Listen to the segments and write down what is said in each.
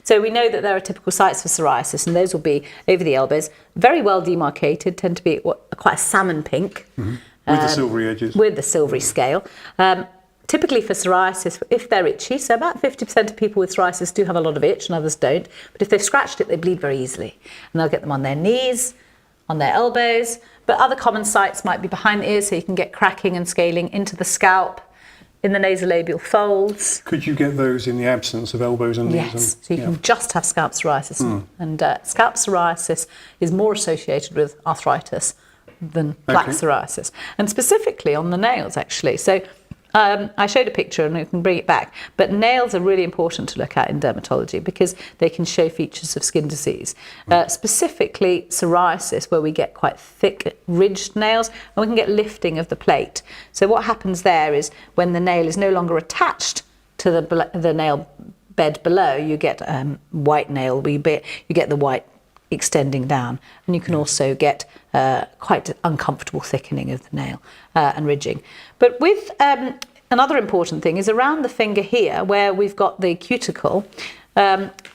So we know that there are typical sites for psoriasis, and those will be over the elbows, very well demarcated, tend to be quite a salmon pink. Mm-hmm. With the silvery edges. With the silvery scale. Typically for psoriasis, if they're itchy, so about 50% of people with psoriasis do have a lot of itch and others don't, but if they've scratched it, they bleed very easily. And they'll get them on their knees, on their elbows, but other common sites might be behind the ears, so you can get cracking and scaling into the scalp, in the nasolabial folds. Could you get those in the absence of elbows and knees? Yes, so you can just have scalp psoriasis. And scalp psoriasis is more associated with arthritis than plaque psoriasis, and specifically on the nails, actually. So I showed a picture and we can bring it back, but nails are really important to look at in dermatology because they can show features of skin disease, specifically psoriasis, where we get quite thick, ridged nails, and we can get lifting of the plate. So what happens there is when the nail is no longer attached to the nail bed below, you get white nail, you get the white extending down, and you can also get quite uncomfortable thickening of the nail and ridging. But with another important thing is around the finger here, where we've got the cuticle,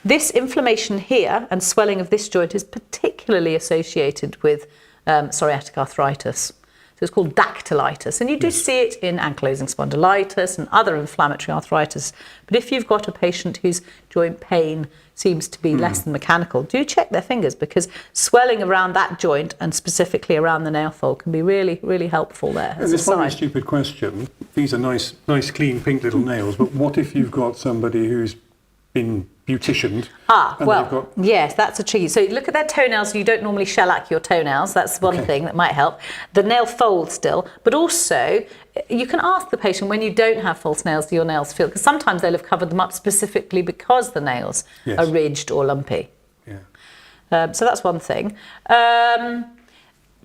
this inflammation here and swelling of this joint is particularly associated with psoriatic arthritis. So it's called dactylitis, and you do see it in ankylosing spondylitis and other inflammatory arthritis. But if you've got a patient whose joint pain seems to be less than mechanical, do check their fingers, because swelling around that joint and specifically around the nail fold can be really, really helpful there. And this might be a stupid question. These are nice, clean, pink little nails, but what if you've got somebody who's been beauticianed? Yes, that's a tricky. So look at their toenails. You don't normally shellac your toenails. That's one thing that might help. The nail fold still, but also you can ask the patient, when you don't have false nails, do your nails feel? Because sometimes they'll have covered them up specifically because the nails are ridged or lumpy. Yeah. So that's one thing.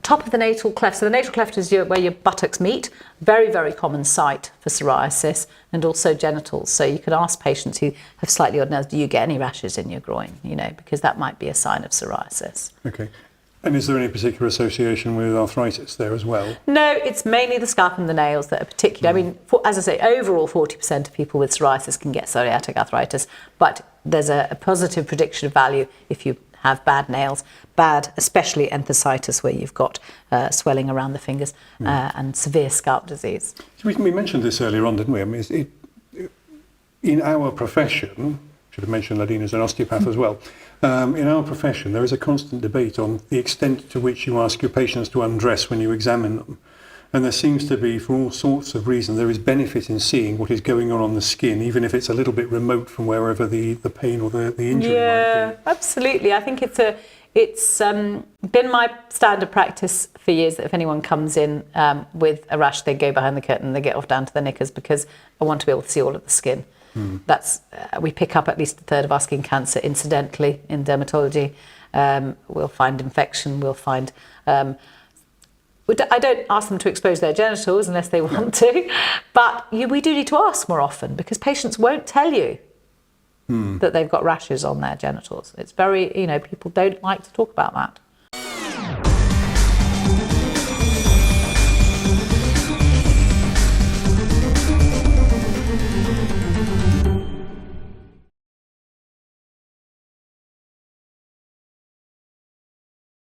Top of the natal cleft. So the natal cleft is where your buttocks meet. Very, very common site for psoriasis, and also genitals. So you could ask patients who have slightly odd nails, do you get any rashes in your groin? You know, because that might be a sign of psoriasis. Okay. And is there any particular association with arthritis there as well? No, it's mainly the scalp and the nails that are particular. I mean, as I say, overall 40% of people with psoriasis can get psoriatic arthritis, but there's a positive prediction value if you have bad nails, especially enthesitis, where you've got swelling around the fingers and severe scalp disease. So we mentioned this earlier on, didn't we? I mean, in our profession, should have mentioned Ladina's an osteopath as well. In our profession, there is a constant debate on the extent to which you ask your patients to undress when you examine them. And there seems to be, for all sorts of reasons, there is benefit in seeing what is going on the skin, even if it's a little bit remote from wherever the pain or the injury might be. Yeah, absolutely. I think it's been my standard practice for years that if anyone comes in with a rash, they go behind the curtain, they get off down to the knickers, because I want to be able to see all of the skin. That's we pick up at least a third of our skin cancer incidentally in dermatology. We'll find infection, we'll find... I don't ask them to expose their genitals unless they want to, but we do need to ask more often, because patients won't tell you that they've got rashes on their genitals. It's very, people don't like to talk about that.